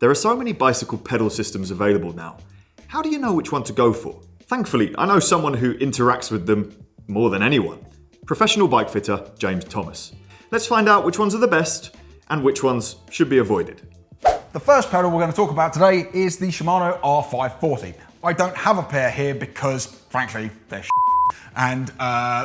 There are so many bicycle pedal systems available now. How do you know which one to go for? Thankfully, I know someone who interacts with them more than anyone. Professional bike fitter James Thomas. Let's find out which ones are the best and which ones should be avoided. The first pedal we're going to talk about today is the Shimano R540. I don't have a pair here because, frankly, they're and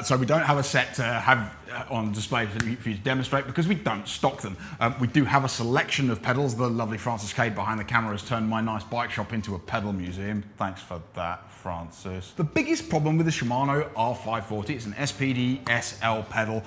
so we don't have a set to have on display for you to demonstrate because we don't stock them. We do have a selection of pedals. The lovely Francis CADE behind the camera has turned my nice bike shop into a pedal museum. Thanks for that, Francis. The biggest problem with the Shimano R540, it's an SPD-SL pedal,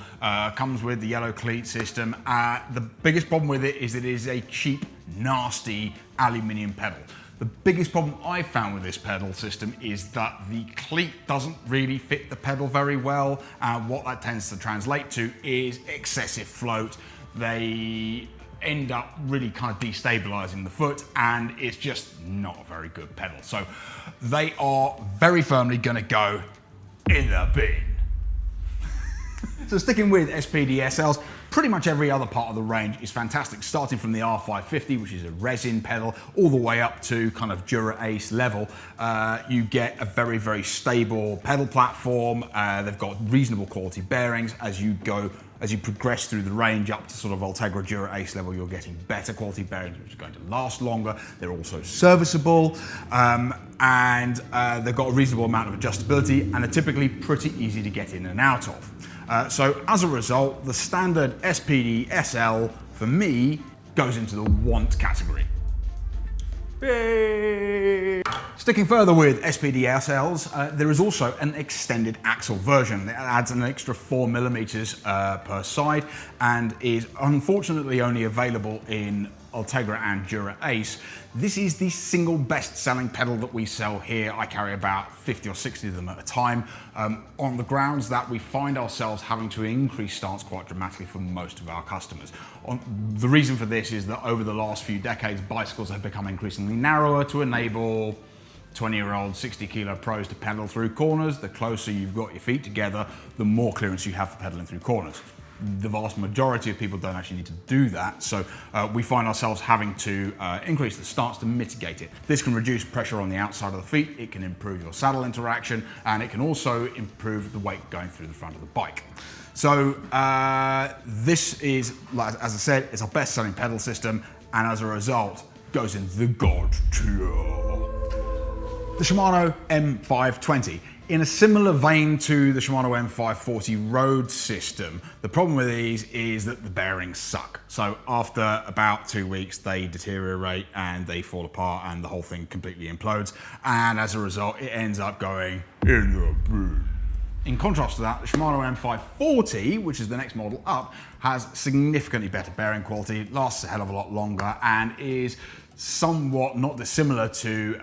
comes with the yellow cleat system. The biggest problem with it is that it is a cheap, nasty aluminium pedal. The biggest problem I found with this pedal system is that the cleat doesn't really fit the pedal very well, and what that tends to translate to is excessive float. They end up really kind of destabilizing the foot, and it's just not a very good pedal. So they are very firmly gonna go in the bin. So sticking with SPD-SLs, pretty much every other part of the range is fantastic, starting from the R550, which is a resin pedal, all the way up to kind of Dura Ace level. You get a very, very stable pedal platform. They've got reasonable quality bearings. As you progress through the range up to sort of Ultegra Dura Ace level, you're getting better quality bearings, which are going to last longer. They're also serviceable, and they've got a reasonable amount of adjustability, and are typically pretty easy to get in and out of. So as a result, the standard SPD-SL for me goes into the want category. Yay! Sticking further with SPD-SLs, there is also an extended axle version. It adds an extra 4mm per side and is unfortunately only available in Ultegra and Dura Ace. This is the single best-selling pedal that we sell here. I carry about 50 or 60 of them at a time, on the grounds that we find ourselves having to increase stance quite dramatically for most of our customers. The reason for this is that over the last few decades, bicycles have become increasingly narrower to enable 20-year-old 60-kilo pros to pedal through corners. The closer you've got your feet together, the more clearance you have for pedaling through corners. The vast majority of people don't actually need to do that, so we find ourselves having to increase the stance to mitigate it. This can reduce pressure on the outside of the feet, it can improve your saddle interaction, and it can also improve the weight going through the front of the bike. So this is, as I said, it's our best-selling pedal system, and as a result, goes into the God tier. The Shimano M520. In a similar vein to the Shimano M540 road system, the problem with these is that the bearings suck. So after about 2 weeks, they deteriorate and they fall apart and the whole thing completely implodes. And as a result, it ends up going in the bin. In contrast to that, the Shimano M540, which is the next model up, has significantly better bearing quality, lasts a hell of a lot longer, and is somewhat not dissimilar to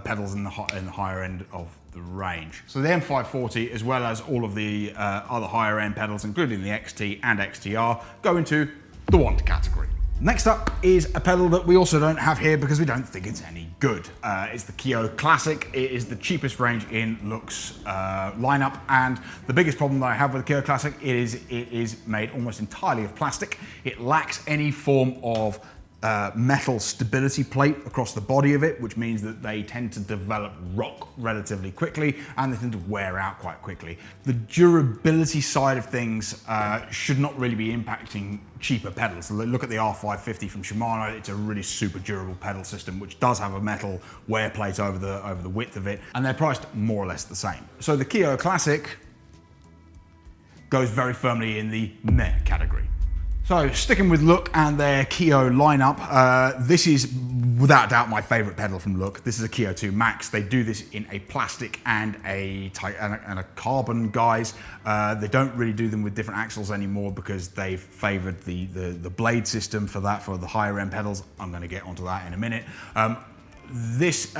pedals in the higher end of the range. So the M540, as well as all of the other higher end pedals, including the XT and XTR, go into the want category. Next up is a pedal that we also don't have here because we don't think it's any good. It's the Keywin Classic. It is the cheapest range in Look's lineup, and the biggest problem that I have with the Keywin Classic is it is made almost entirely of plastic. It lacks any form of metal stability plate across the body of it, which means that they tend to develop rock relatively quickly and they tend to wear out quite quickly. The durability side of things should not really be impacting cheaper pedals. So look at the R550 from Shimano. It's a really super durable pedal system which does have a metal wear plate over the width of it, and they're priced more or less the same. So the Keywin Classic goes very firmly in the meh category. So sticking with Look and their Keywin lineup, this is without doubt my favorite pedal from Look. This is a Keywin 2 Max. They do this in a plastic and a carbon guise. They don't really do them with different axles anymore because they've favored the blade system for that, for the higher end pedals. I'm going to get onto that in a minute. This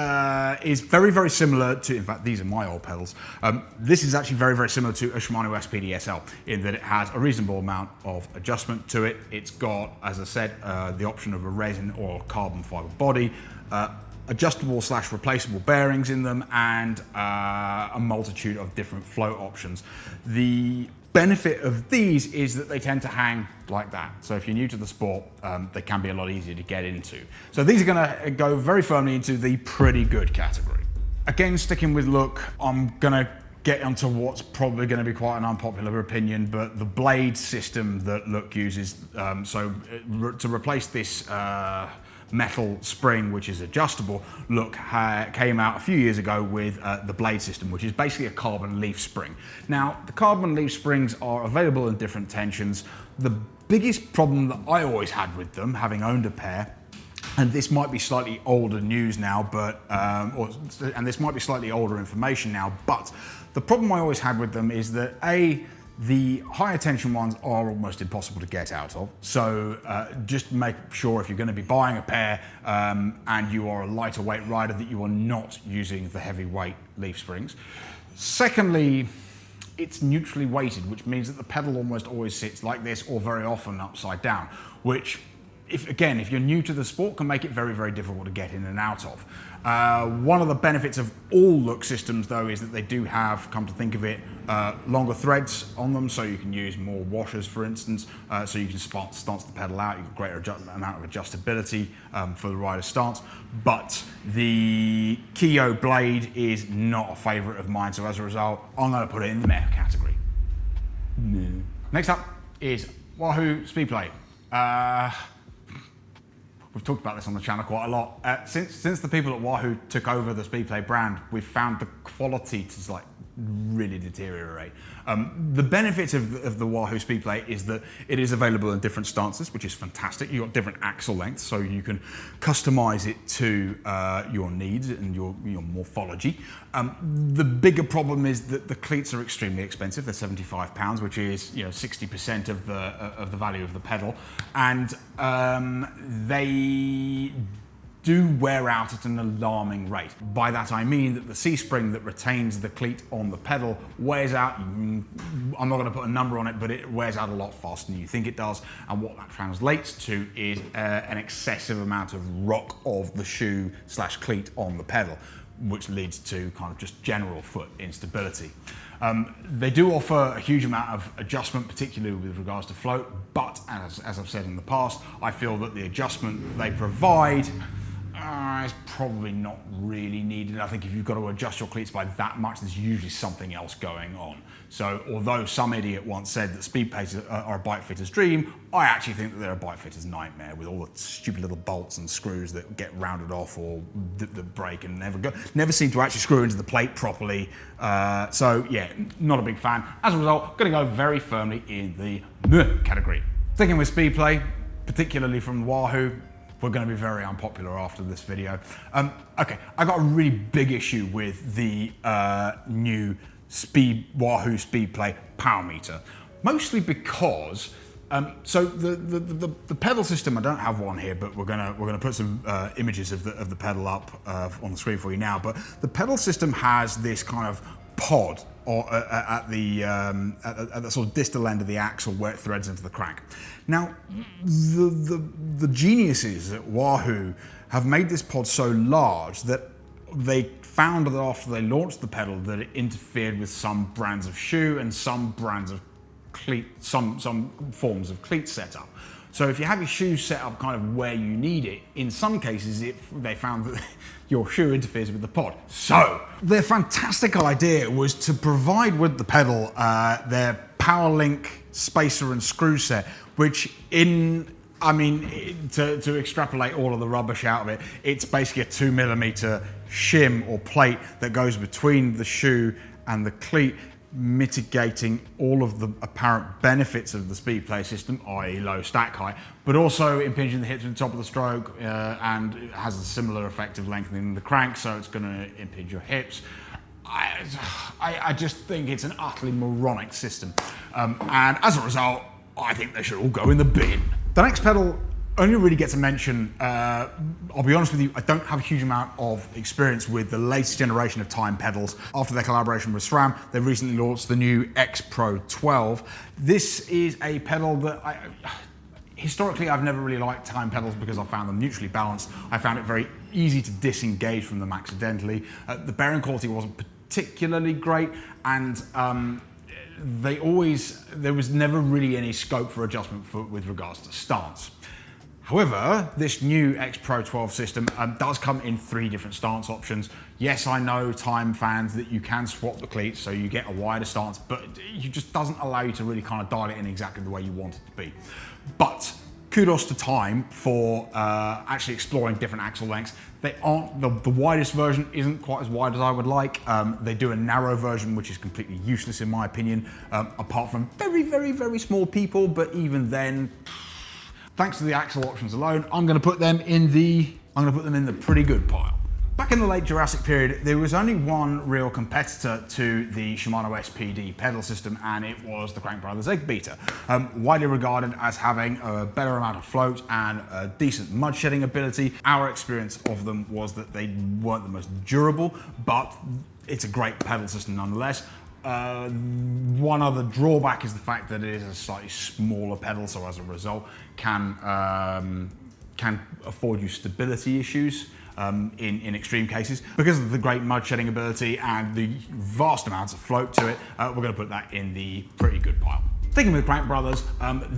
is very, very similar to, in fact, these are my old pedals. This is actually very, very similar to a Shimano SPD-SL in that it has a reasonable amount of adjustment to it. It's got, as I said, the option of a resin or carbon fiber body, a adjustable / replaceable bearings in them, and a multitude of different float options. The benefit of these is that they tend to hang like that. So if you're new to the sport, they can be a lot easier to get into. So these are gonna go very firmly into the pretty good category. Again, sticking with look, I'm gonna get onto what's probably going to be quite an unpopular opinion, but the blade system that Look uses, to replace this metal spring, which is adjustable, Look came out a few years ago with the blade system, which is basically a carbon leaf spring. Now, the carbon leaf springs are available in different tensions. The biggest problem that I always had with them, having owned a pair, and this might be slightly older news now, but and this might be slightly older information now, but the problem I always had with them is that the higher tension ones are almost impossible to get out of. So just make sure if you're going to be buying a pair and you are a lighter weight rider that you are not using the heavyweight leaf springs. Secondly, it's neutrally weighted, which means that the pedal almost always sits like this or very often upside down, which if you're new to the sport, can make it very, very difficult to get in and out of. One of the benefits of all Look systems, though, is that they do have, come to think of it, longer threads on them, so you can use more washers, for instance, so you can stance the pedal out. You get a greater amount of adjustability for the rider's stance. But the Keywin blade is not a favourite of mine, so as a result, I'm going to put it in the meh category. No. Next up is Wahoo Speedplay. We've talked about this on the channel quite a lot. Since the people at Wahoo took over the Speedplay brand, we've found the quality to really deteriorate. The benefit of the Wahoo Speedplay is that it is available in different stances, which is fantastic. You've got different axle lengths, so you can customize it to your needs and your morphology. The bigger problem is that the cleats are extremely expensive. They're £75, which is 60% of the value of the pedal, and they do wear out at an alarming rate. By that I mean that the C-spring that retains the cleat on the pedal wears out, I'm not going to put a number on it, but it wears out a lot faster than you think it does, and what that translates to is an excessive amount of rock of the shoe / cleat on the pedal, which leads to kind of just general foot instability. They do offer a huge amount of adjustment, particularly with regards to float, but as I've said in the past, I feel that the adjustment they provide is probably not really needed. I think if you've got to adjust your cleats by that much, there's usually something else going on. So although some idiot once said that Speedplays are a bike fitter's dream, I actually think that they're a bike fitter's nightmare, with all the stupid little bolts and screws that get rounded off or that break and never seem to actually screw into the plate properly. So yeah, not a big fan. As a result, going to go very firmly in the meh category. Sticking with Speedplay, particularly from Wahoo, we're going to be very unpopular after this video. Okay, I got a really big issue with the new Wahoo Speedplay power meter, mostly because so the pedal system, I don't have one here, but we're gonna put some images of the pedal up on the screen for you now. But the pedal system has this kind of pod at the sort of distal end of the axle where it threads into the crank. Now, the geniuses at Wahoo have made this pod so large that they found that after they launched the pedal that it interfered with some brands of shoe and some brands of cleat, some forms of cleat setup. So if you have your shoe set up kind of where you need it, in some cases they found that your shoe interferes with the pod. So their fantastic idea was to provide with the pedal their PowerLink spacer and screw set, which to extrapolate all of the rubbish out of it, it's basically a 2mm shim or plate that goes between the shoe and the cleat, mitigating all of the apparent benefits of the Speedplay system, i.e. low stack height, but also impinging the hips at the top of the stroke, and it has a similar effect of lengthening the crank, so it's going to impinge your hips. I just think it's an utterly moronic system, and as a result, I think they should all go in the bin. The next pedal only really gets a mention. I'll be honest with you, I don't have a huge amount of experience with the latest generation of time pedals. After their collaboration with SRAM, they've recently launched the new XPro 12. This is a pedal that Historically, I've never really liked time pedals because I found them neutrally balanced. I found it very easy to disengage from them accidentally. The bearing quality wasn't particularly great, and there was never really any scope for adjustment with regards to stance. However, this new XPro 12 system does come in 3 different stance options. Yes, I know, time fans, that you can swap the cleats so you get a wider stance, but it just doesn't allow you to really kind of dial it in exactly the way you want it to be. But kudos to Time for actually exploring different axle lengths. They aren't, the widest version isn't quite as wide as I would like. They do a narrow version, which is completely useless in my opinion, apart from very, very, very small people, but even then, thanks to the axle options alone, I'm going to put them in the pretty good pile. Back in the late Jurassic period, there was only one real competitor to the Shimano SPD pedal system, and it was the Crankbrothers Egg Beater. Widely regarded as having a better amount of float and a decent mud shedding ability. Our experience of them was that they weren't the most durable, but it's a great pedal system nonetheless. One other drawback is the fact that it is a slightly smaller pedal, so as a result can afford you stability issues in extreme cases. Because of the great mud shedding ability and the vast amounts of float to it, we're going to put that in the pretty good pile. Sticking with Crankbrothers,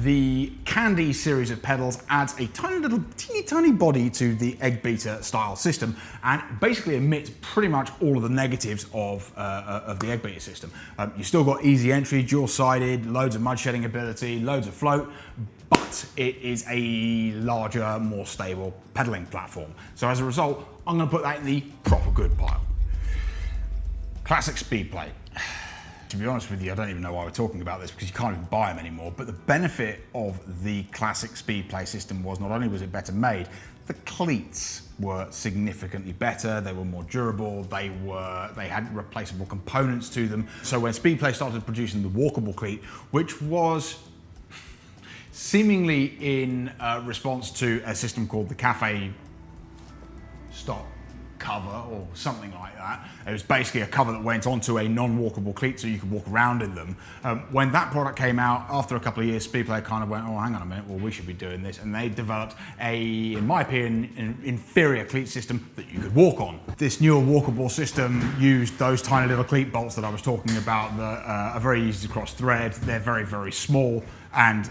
the CADE series of pedals adds a tiny little teeny tiny body to the Egg Beater style system and basically omits pretty much all of the negatives of the Egg Beater system. You still got easy entry, dual-sided, loads of mud shedding ability, loads of float, but it is a larger, more stable pedaling platform. So as a result, I'm going to put that in the proper good pile. Classic Speedplay. To be honest with you, I don't even know why we're talking about this because you can't even buy them anymore. But the benefit of the classic Speedplay system was not only was it better made, the cleats were significantly better. They were more durable. They had replaceable components to them. So when Speedplay started producing the walkable cleat, which was seemingly in response to a system called the Cafe Stop cover or something like that. It was basically a cover that went onto a non-walkable cleat so you could walk around in them. When that product came out, after a couple of years, Speedplay kind of went, oh, hang on a minute, well, we should be doing this. And they developed in my opinion, an inferior cleat system that you could walk on. This newer walkable system used those tiny little cleat bolts that I was talking about that are very easy to cross thread. They're very, very small. And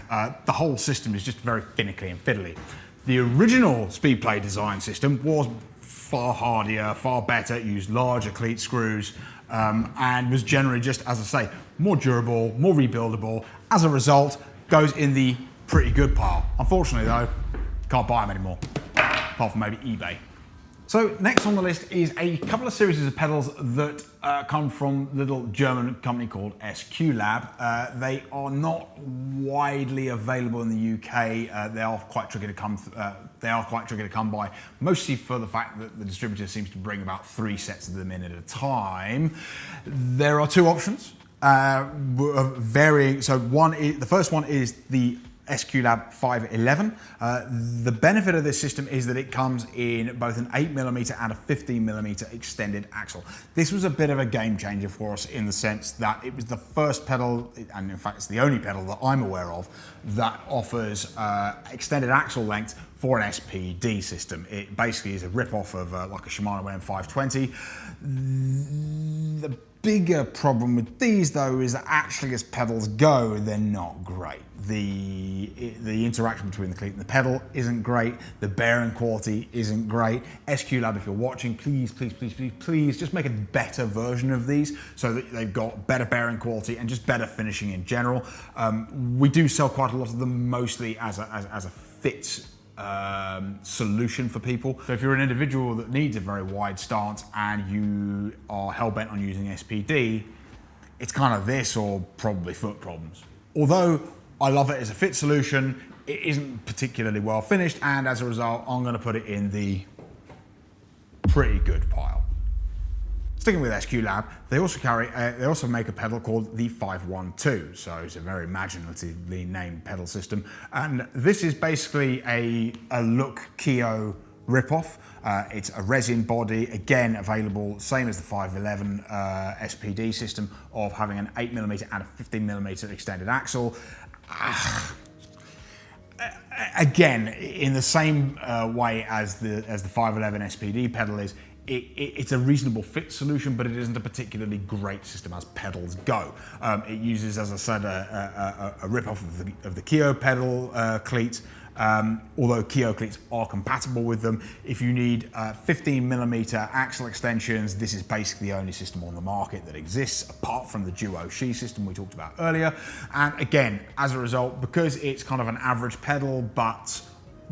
the whole system is just very finicky and fiddly. The original Speedplay design system was far hardier, far better, it used larger cleat screws, and was generally just, as I say, more durable, more rebuildable. As a result, goes in the pretty good pile. Unfortunately though, can't buy them anymore, apart from maybe eBay. So next on the list is a couple of series of pedals that come from a little German company called SQ-Lab. They are not widely available in the UK. They are quite tricky to come by, mostly for the fact that the distributor seems to bring about 3 sets of them in at a time. There are 2 options, varying. So the first one is the SQ-Lab 511. The benefit of this system is that it comes in both an 8mm and a 15mm extended axle. This was a bit of a game changer for us in the sense that it was the first pedal, and in fact it's the only pedal that I'm aware of, that offers extended axle length for an SPD system. It basically is a rip-off of like a Shimano M520. The bigger problem with these though is that actually as pedals go, they're not great. The interaction between the cleat and the pedal isn't great. The bearing quality isn't great. SQ-Lab, if you're watching, please, please, please, please, please just make a better version of these so that they've got better bearing quality and just better finishing in general. We do sell quite a lot of them, mostly as a fit solution for people. So if you're an individual that needs a very wide stance and you are hell-bent on using SPD, it's kind of this or probably foot problems. Although I love it as a fit solution, it isn't particularly well finished, and as a result, I'm going to put it in the pretty good pile. Sticking with SQ-Lab, they also make a pedal called the 512, so it's a very imaginatively named pedal system, and this is basically a Look Keo rip-off. It's a resin body, again available, same as the 511 SPD system, of having an 8mm and a 15mm extended axle. Again, in the same way as the 511 SPD pedal is, it's a reasonable fit solution, but it isn't a particularly great system as pedals go. It uses, as I said, a rip-off of the Keywin pedal cleats, although Keywin cleats are compatible with them. If you need 15mm axle extensions, this is basically the only system on the market that exists, apart from the Duo She system we talked about earlier. And again, as a result, because it's kind of an average pedal, but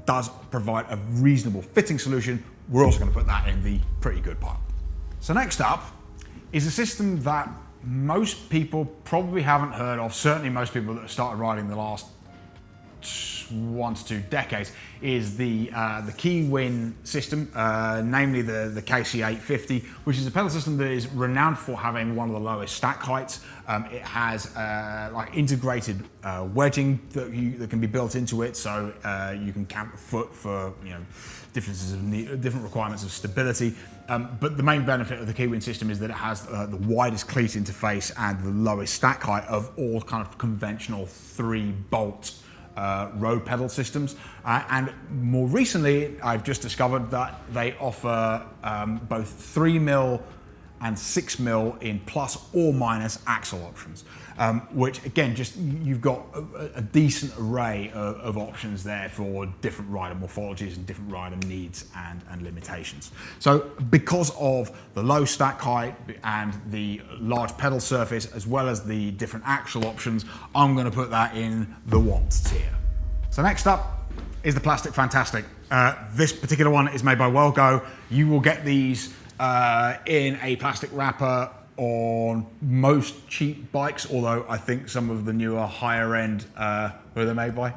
does provide a reasonable fitting solution, we're also going to put that in the pretty good pile. So next up is a system that most people probably haven't heard of, certainly most people that have started riding the last 1 to 2 decades, is the Keywin system, namely the KC850, which is a pedal system that is renowned for having one of the lowest stack heights. It has like integrated wedging that can be built into it, so you can count the foot for different requirements of stability. But the main benefit of the Keywin system is that it has the widest cleat interface and the lowest stack height of all kind of conventional 3-bolt road pedal systems, and more recently I've just discovered that they offer both 3mm and 6mm in plus or minus axle options, which again, just you've got a decent array of options there for different rider morphologies and different rider needs and limitations. So because of the low stack height and the large pedal surface, as well as the different axle options, I'm going to put that in the want tier. So next up is the Plastic Fantastic. This particular one is made by Wahoo. You will get these in a plastic wrapper on most cheap bikes, although I think some of the newer higher end, who are they made by?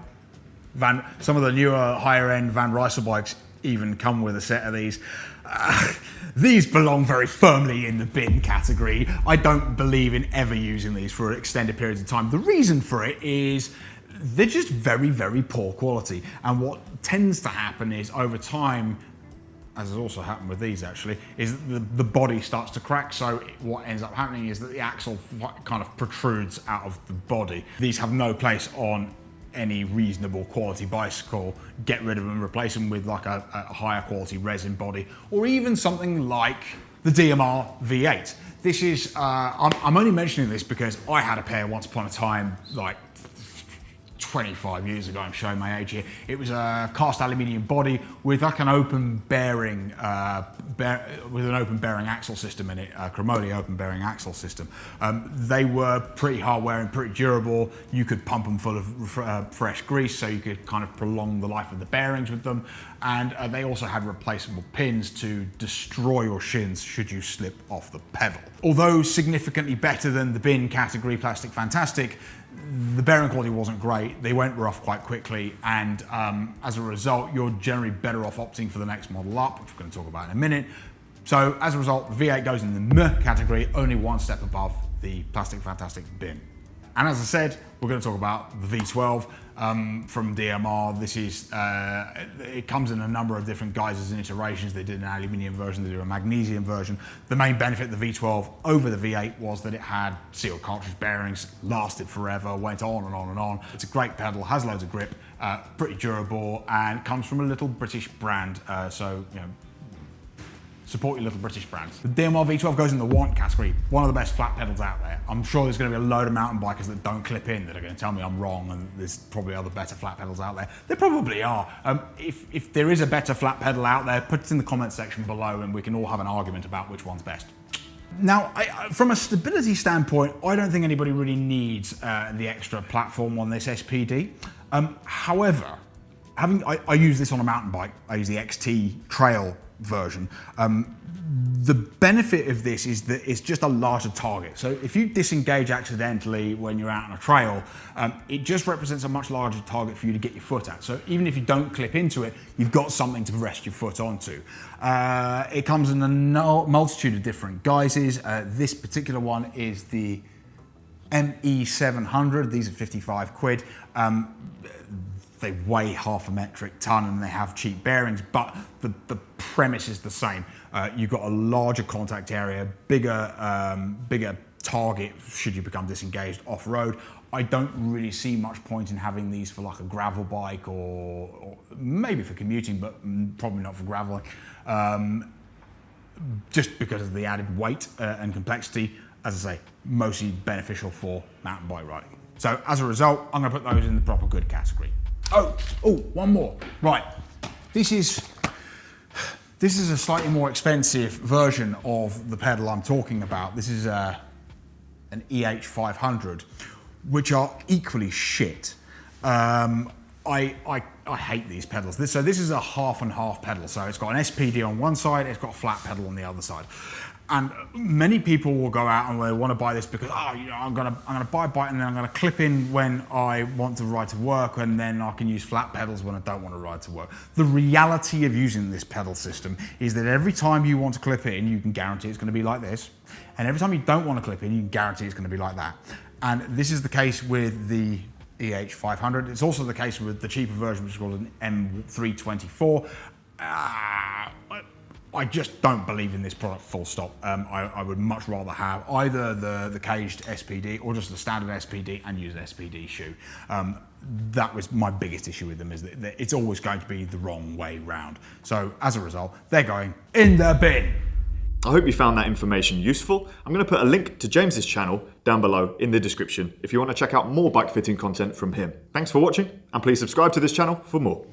Some of the newer higher end Van Rysel bikes even come with a set of these. These belong very firmly in the bin category. I don't believe in ever using these for extended periods of time. The reason for it is they're just very, very poor quality. And what tends to happen is over time, as has also happened with these actually, is that the body starts to crack. So what ends up happening is that the axle kind of protrudes out of the body. These have no place on any reasonable quality bicycle. Get rid of them, replace them with like a higher quality resin body, or even something like the DMR V8. This is, I'm only mentioning this because I had a pair once upon a time, like 25 years ago. I'm showing my age here. It was a cast aluminium body with like an open bearing, with an open bearing axle system in it, a chromoly open bearing axle system. They were pretty hard wearing, pretty durable. You could pump them full of fresh grease, so you could kind of prolong the life of the bearings with them. And they also had replaceable pins to destroy your shins should you slip off the pedal. Although significantly better than the bin category Plastic Fantastic, the bearing quality wasn't great. They went rough quite quickly, and as a result, you're generally better off opting for the next model up, which we're going to talk about in a minute. So as a result, the V8 goes in the meh category, only one step above the Plastic Fantastic bin. And as I said, we're going to talk about the V12 from DMR. This is, it comes in a number of different guises and iterations. They did an aluminium version, they did a magnesium version. The main benefit of the V12 over the V8 was that it had sealed cartridge bearings, lasted forever, went on and on and on. It's a great pedal, has loads of grip, pretty durable, and comes from a little British brand. So, you know, support your little British brands. The DMR V12 goes in the want category, one of the best flat pedals out there. I'm sure there's going to be a load of mountain bikers that don't clip in that are going to tell me I'm wrong, and there's probably other better flat pedals out there. There probably are. If there is a better flat pedal out there, put it in the comment section below and we can all have an argument about which one's best. Now, from a stability standpoint, I don't think anybody really needs the extra platform on this SPD. However, I use this on a mountain bike. I use the XT Trail version. The benefit of this is that it's just a larger target. So if you disengage accidentally when you're out on a trail, it just represents a much larger target for you to get your foot at. So even if you don't clip into it, you've got something to rest your foot onto. It comes in a multitude of different guises. This particular one is the ME700. These are 55 quid. They weigh half a metric ton and they have cheap bearings, but the premise is the same. You've got a larger contact area, bigger target should you become disengaged off-road. I don't really see much point in having these for like a gravel bike or maybe for commuting, but probably not for graveling. Just because of the added weight and complexity, as I say, mostly beneficial for mountain bike riding. So as a result, I'm going to put those in the proper good category. Oh, one more. Right, this is a slightly more expensive version of the pedal I'm talking about. This is an EH500, which are equally shit. I hate these pedals. This is a half and half pedal. So it's got an SPD on one side, it's got a flat pedal on the other side. And many people will go out and they want to buy this because, I'm gonna buy a bike and then I'm gonna clip in when I want to ride to work, and then I can use flat pedals when I don't want to ride to work. The reality of using this pedal system is that every time you want to clip in, you can guarantee it's going to be like this, and every time you don't want to clip in, you can guarantee it's going to be like that. And this is the case with the EH500. It's also the case with the cheaper version, which is called an M324. I just don't believe in this product, full stop. I would much rather have either the caged SPD or just the standard SPD and use an SPD shoe. That was my biggest issue with them, is that it's always going to be the wrong way round. So as a result, they're going in the bin. I hope you found that information useful. I'm going to put a link to James's channel down below in the description if you want to check out more bike fitting content from him. Thanks for watching, and please subscribe to this channel for more.